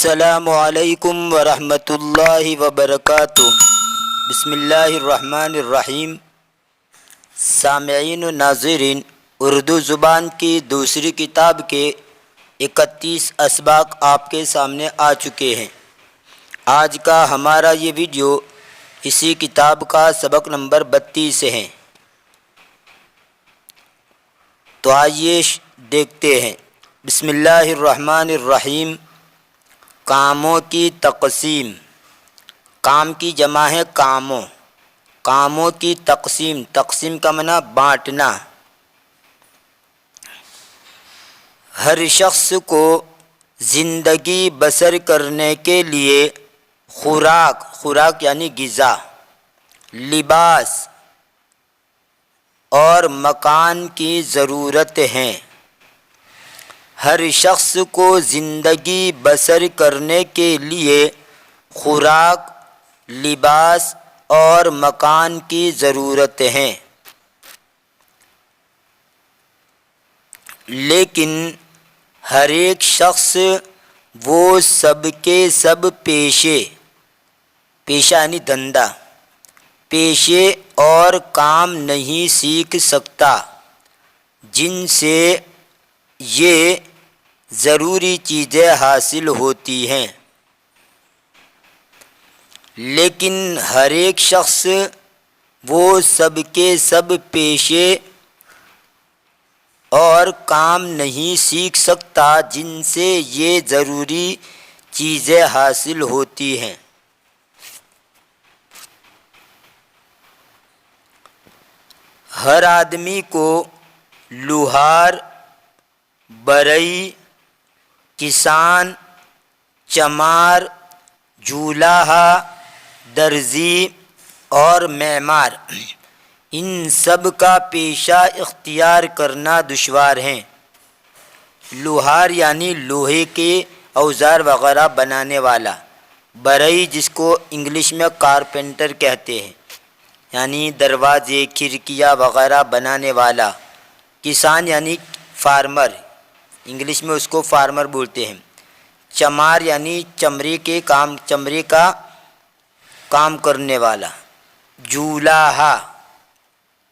السلام علیکم ورحمۃ اللہ وبرکاتہ۔ بسم اللہ الرحمن الرحیم۔ سامعین و ناظرین، اردو زبان کی دوسری کتاب کے 31 اسباق آپ کے سامنے آ چکے ہیں۔ آج کا ہمارا یہ ویڈیو اسی کتاب کا سبق نمبر 32 ہے، تو آئیے دیکھتے ہیں۔ بسم اللہ الرحمن الرحیم۔ کاموں کی تقسیم۔ کام کی جمع ہے کاموں۔ کاموں کی تقسیم، تقسیم کا معنی بانٹنا۔ ہر شخص کو زندگی بسر کرنے کے لیے خوراک یعنی غذا، لباس اور مکان کی ضرورت ہے۔ ہر شخص کو زندگی بسر کرنے کے لیے خوراک، لباس اور مکان کی ضرورت ہے، لیکن ہر ایک شخص وہ سب کے سب پیشے یعنی دھندا، پیشے اور کام نہیں سیکھ سکتا جن سے یہ ضروری چیزیں حاصل ہوتی ہیں، لیکن ہر ایک شخص وہ سب کے سب پیشے اور کام نہیں سیکھ سکتا جن سے یہ ضروری چیزیں حاصل ہوتی ہیں۔ ہر آدمی کو لوہار، بڑئی، کسان، چمار، جولاہا، درزی اور معمار، ان سب کا پیشہ اختیار کرنا دشوار ہے۔ لوہار یعنی لوہے کے اوزار وغیرہ بنانے والا، بڑئی جس کو انگلش میں کارپینٹر کہتے ہیں، یعنی دروازے، کھڑکیاں وغیرہ بنانے والا، کسان یعنی فارمر، انگلش میں اس کو فارمر بولتے ہیں، چمار یعنی چمڑے کا کام کرنے والا، جولاہا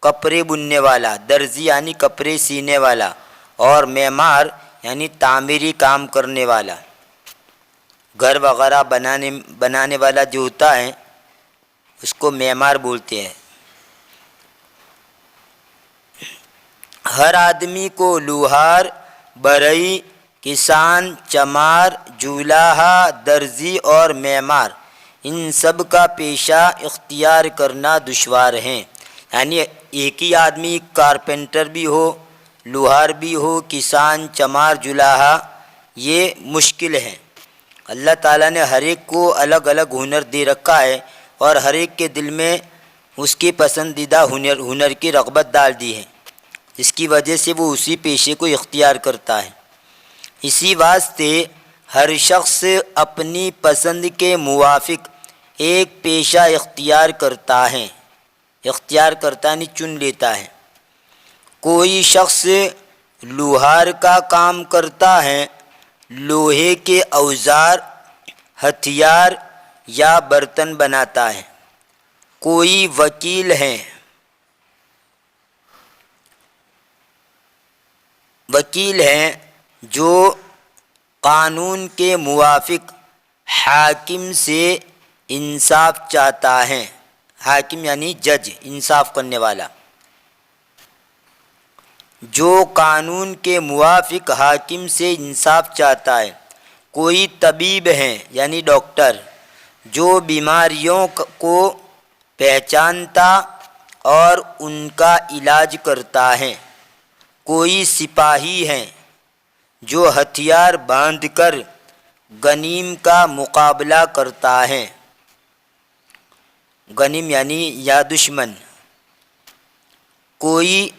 کپڑے بننے والا، درزی یعنی کپڑے سینے والا، اور معمار یعنی تعمیری کام کرنے والا، گھر وغیرہ بنانے والا جو ہوتا ہے اس کو معمار بولتے ہیں۔ ہر آدمی کو لوہار، بڑئی، کسان، چمار، جولاہا، درزی اور معمار، ان سب کا پیشہ اختیار کرنا دشوار ہے۔ یعنی ایک ہی آدمی کارپینٹر بھی ہو، لوہار بھی ہو، کسان، چمار، جولاہا، یہ مشکل ہے۔ اللہ تعالیٰ نے ہر ایک کو الگ الگ ہنر دے رکھا ہے، اور ہر ایک کے دل میں اس کی پسندیدہ ہنر کی رغبت ڈال دی ہے، جس کی وجہ سے وہ اسی پیشے کو اختیار کرتا ہے۔ اسی واسطے ہر شخص اپنی پسند کے موافق ایک پیشہ اختیار کرتا ہے یعنی چن لیتا ہے۔ کوئی شخص لوہار کا کام کرتا ہے، لوہے کے اوزار، ہتھیار یا برتن بناتا ہے۔ کوئی وکیل ہے جو قانون کے موافق حاکم سے انصاف چاہتا ہے۔ حاکم یعنی جج، انصاف کرنے والا، جو قانون کے موافق حاکم سے انصاف چاہتا ہے۔ کوئی طبیب ہے یعنی ڈاکٹر، جو بیماریوں کو پہچانتا اور ان کا علاج کرتا ہے۔ کوئی سپاہی ہے جو ہتھیار باندھ کر غنیم کا مقابلہ کرتا ہے۔ غنیم یعنی یا دشمن۔ کوئی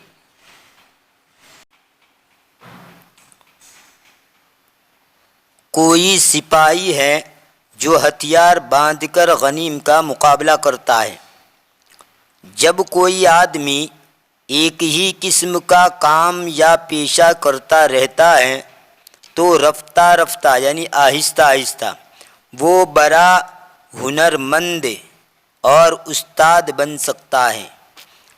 سپاہی ہے جو ہتھیار باندھ کر غنیم کا مقابلہ کرتا ہے۔ جب کوئی آدمی ایک ہی قسم کا کام یا پیشہ کرتا رہتا ہے تو رفتہ رفتہ یعنی آہستہ آہستہ وہ بڑا ہنرمند اور استاد بن سکتا ہے۔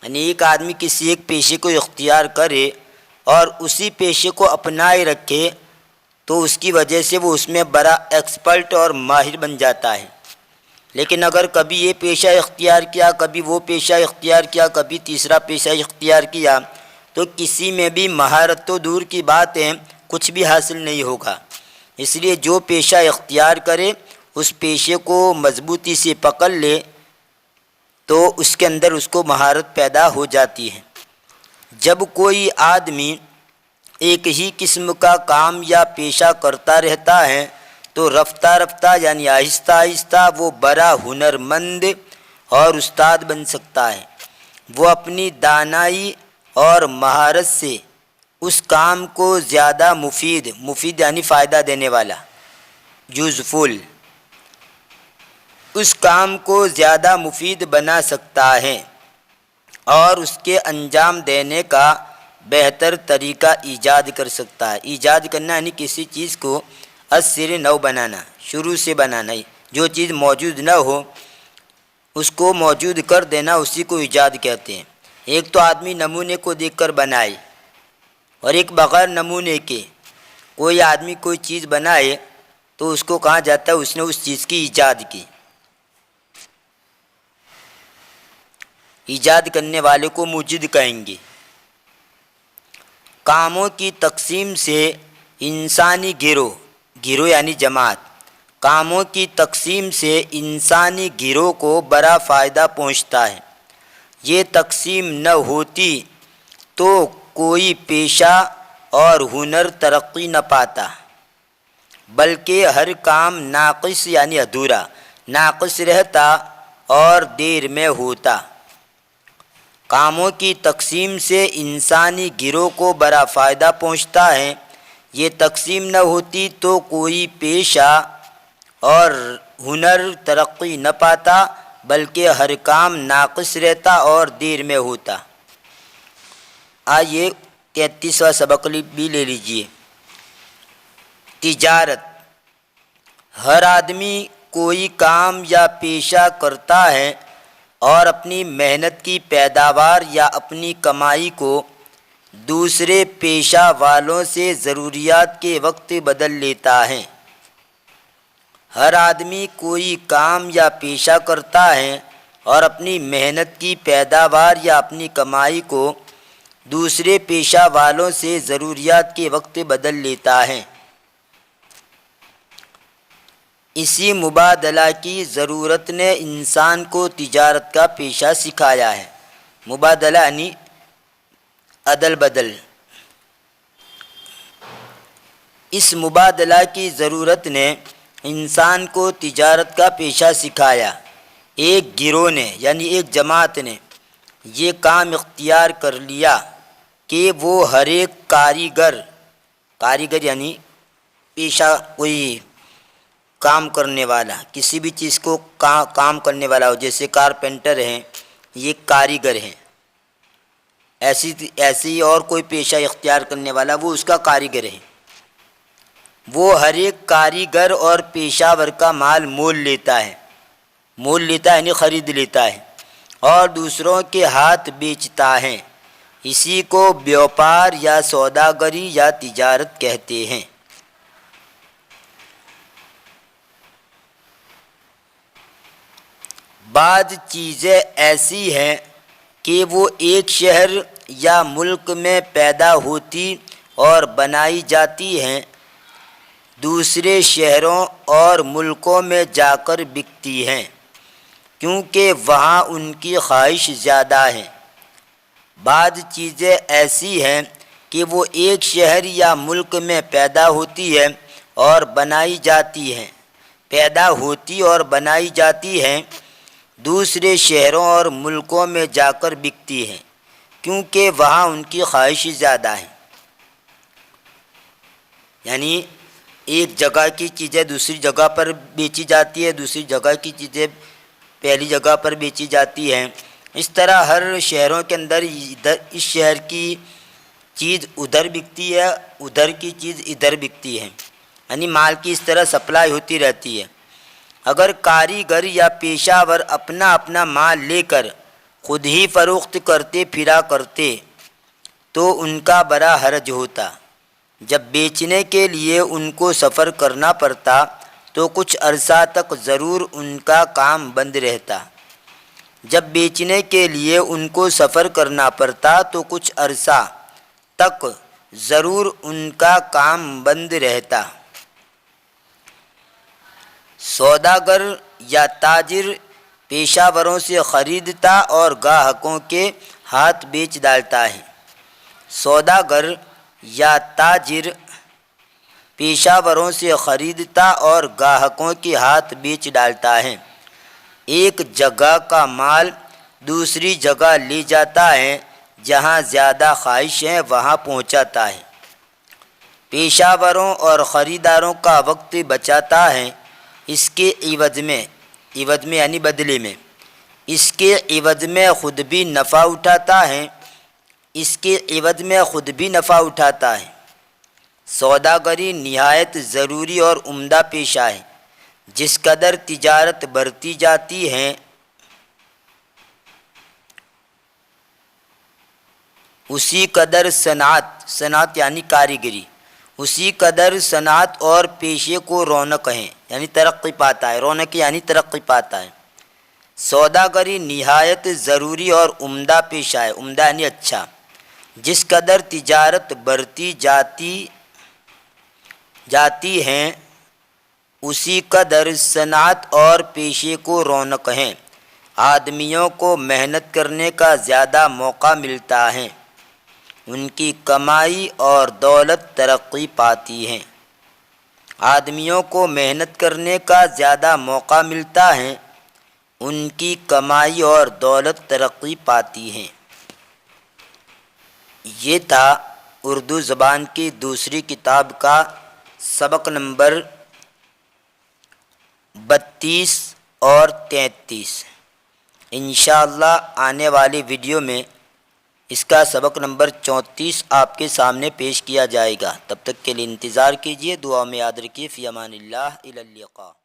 یعنی ایک آدمی کسی ایک پیشے کو اختیار کرے اور اسی پیشے کو اپنائے رکھے تو اس کی وجہ سے وہ اس میں بڑا ایکسپرٹ اور ماہر بن جاتا ہے۔ لیکن اگر کبھی یہ پیشہ اختیار کیا، کبھی وہ پیشہ اختیار کیا، کبھی تیسرا پیشہ اختیار کیا تو کسی میں بھی مہارت تو دور کی بات ہے، کچھ بھی حاصل نہیں ہوگا۔ اس لیے جو پیشہ اختیار کرے اس پیشے کو مضبوطی سے پکڑ لے تو اس کے اندر اس کو مہارت پیدا ہو جاتی ہے۔ جب کوئی آدمی ایک ہی قسم کا کام یا پیشہ کرتا رہتا ہے تو رفتہ رفتہ یعنی آہستہ آہستہ وہ بڑا ہنرمند اور استاد بن سکتا ہے۔ وہ اپنی دانائی اور مہارت سے اس کام کو زیادہ مفید یعنی فائدہ دینے والا، یوزفل، اس کام کو زیادہ مفید بنا سکتا ہے اور اس کے انجام دینے کا بہتر طریقہ ایجاد کر سکتا ہے۔ ایجاد کرنا یعنی کسی چیز کو از سر نو بنانا، شروع سے بنانا، جو چیز موجود نہ ہو اس کو موجود کر دینا، اسی کو ایجاد کہتے ہیں۔ ایک تو آدمی نمونے کو دیکھ کر بنائے اور ایک بغیر نمونے کے کوئی آدمی کوئی چیز بنائے تو اس کو کہا جاتا ہے اس نے اس چیز کی ایجاد کی۔ ایجاد کرنے والے کو موجد کہیں گے۔ کاموں کی تقسیم سے انسانی گروہ یعنی جماعت، کاموں کی تقسیم سے انسانی گروہ کو بڑا فائدہ پہنچتا ہے۔ یہ تقسیم نہ ہوتی تو کوئی پیشہ اور ہنر ترقی نہ پاتا، بلکہ ہر کام ناقص یعنی ادھورا، ناقص رہتا اور دیر میں ہوتا۔ کاموں کی تقسیم سے انسانی گروہ کو بڑا فائدہ پہنچتا ہے۔ یہ تقسیم نہ ہوتی تو کوئی پیشہ اور ہنر ترقی نہ پاتا، بلکہ ہر کام ناقص رہتا اور دیر میں ہوتا۔ آئیے 33واں سبق بھی لے لیجئے۔ تجارت، ہر آدمی کوئی کام یا پیشہ کرتا ہے اور اپنی محنت کی پیداوار یا اپنی کمائی کو دوسرے پیشہ والوں سے ضروریات کے وقت بدل لیتا ہے۔ ہر آدمی کوئی کام یا پیشہ کرتا ہے اور اپنی محنت کی پیداوار یا اپنی کمائی کو دوسرے پیشہ والوں سے ضروریات کے وقت بدل لیتا ہے۔ اسی مبادلہ کی ضرورت نے انسان کو تجارت کا پیشہ سکھایا ہے۔ مبادلہ یعنی عدل بدل۔ اس مبادلہ کی ضرورت نے انسان کو تجارت کا پیشہ سکھایا۔ ایک گروہ نے یعنی ایک جماعت نے یہ کام اختیار کر لیا کہ وہ ہر ایک کاریگر یعنی پیشہ کوئی کام کرنے والا، کسی بھی چیز کو کام کرنے والا ہو، جیسے کارپینٹر ہیں یہ کاریگر ہیں، ایسی اور کوئی پیشہ اختیار کرنے والا وہ اس کا کاریگر ہے۔ وہ ہر ایک کاریگر اور پیشہ ور کا مال مول لیتا ہے یعنی خرید لیتا ہے اور دوسروں کے ہاتھ بیچتا ہے۔ اسی کو بیوپار یا سوداگری یا تجارت کہتے ہیں۔ بعض چیزیں ایسی ہیں کہ وہ ایک شہر یا ملک میں پیدا ہوتی اور بنائی جاتی ہیں، دوسرے شہروں اور ملکوں میں جا کر بکتی ہیں، کیونکہ وہاں ان کی خواہش زیادہ ہے۔ بعض چیزیں ایسی ہیں کہ وہ ایک شہر یا ملک میں پیدا ہوتی ہے اور بنائی جاتی ہیں، دوسرے شہروں اور ملکوں میں جا کر بکتی ہیں، کیونکہ وہاں ان کی خواہش زیادہ ہے۔ یعنی ایک جگہ کی چیزیں دوسری جگہ پر بیچی جاتی ہے، دوسری جگہ کی چیزیں پہلی جگہ پر بیچی جاتی ہیں۔ اس طرح ہر شہروں کے اندر اس شہر کی چیز ادھر بکتی ہے، ادھر کی چیز ادھر بکتی ہے، یعنی مال کی اس طرح سپلائی ہوتی رہتی ہے۔ اگر کاریگر یا پیشہ ور اپنا اپنا مال لے کر خود ہی فروخت کرتے پھرا کرتے تو ان کا بڑا حرج ہوتا۔ جب بیچنے کے لیے ان کو سفر کرنا پڑتا تو کچھ عرصہ تک ضرور ان کا کام بند رہتا۔ جب بیچنے کے لیے ان کو سفر کرنا پڑتا تو کچھ عرصہ تک ضرور ان کا کام بند رہتا۔ سوداگر یا تاجر پیشہ وروں سے خریدتا اور گاہکوں کے ہاتھ بیچ ڈالتا ہے۔ سوداگر یا تاجر پیشہ وروں سے خریدتا اور گاہکوں کے ہاتھ بیچ ڈالتا ہے۔ ایک جگہ کا مال دوسری جگہ لے جاتا ہے، جہاں زیادہ خواہش ہے وہاں پہنچاتا ہے۔ پیشہ وروں اور خریداروں کا وقت بچاتا ہے، اس کے عوض میں یعنی بدلے میں اس کے عوض میں خود بھی نفع اٹھاتا ہے۔ سوداگری نہایت ضروری اور عمدہ پیشہ ہے۔ جس قدر تجارت بڑھتی جاتی ہے اسی قدر صنعت یعنی کاریگری، اسی قدر صنعت اور پیشے کو رونق ہے یعنی ترقی پاتا ہے۔ رونق یعنی ترقی پاتا ہے۔ سوداگری نہایت ضروری اور عمدہ پیشہ ہے، عمدہ یعنی اچھا۔ جس قدر تجارت بڑھتی جاتی ہے اسی قدر صنعت اور پیشے کو رونق ہے۔ آدمیوں کو محنت کرنے کا زیادہ موقع ملتا ہے، ان کی کمائی اور دولت ترقی پاتی ہے۔ آدمیوں کو محنت کرنے کا زیادہ موقع ملتا ہے، ان کی کمائی اور دولت ترقی پاتی ہے۔ یہ تھا اردو زبان کی دوسری کتاب کا سبق نمبر 32 اور 33۔ انشاءاللہ آنے والی ویڈیو میں اس کا سبق نمبر 34 آپ کے سامنے پیش کیا جائے گا۔ تب تک کے لیے انتظار کیجیے، دعا میں یاد رکھیے۔ فی امان اللہ، الی اللقاء۔